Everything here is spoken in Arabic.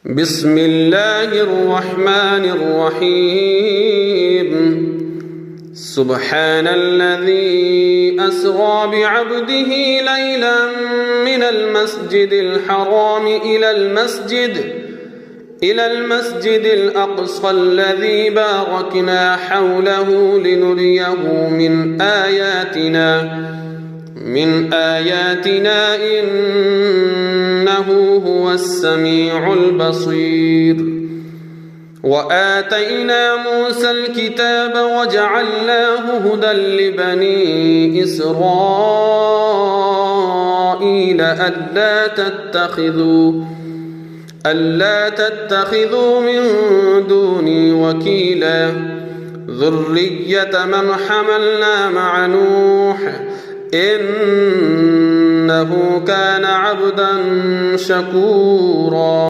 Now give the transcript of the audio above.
بسم الله الرحمن الرحيم. سبحان الذي أسرى بعبده ليلا من المسجد الحرام إلى المسجد الأقصى الذي باركنا حوله لنريه من آياتنا إنه هو السميع البصير. وآتينا موسى الكتاب وجعلناه هدى لبني إسرائيل ألا تتخذوا من دوني وكيلا ذرية من حملنا مع نوح إنه كان عبدا شكورا.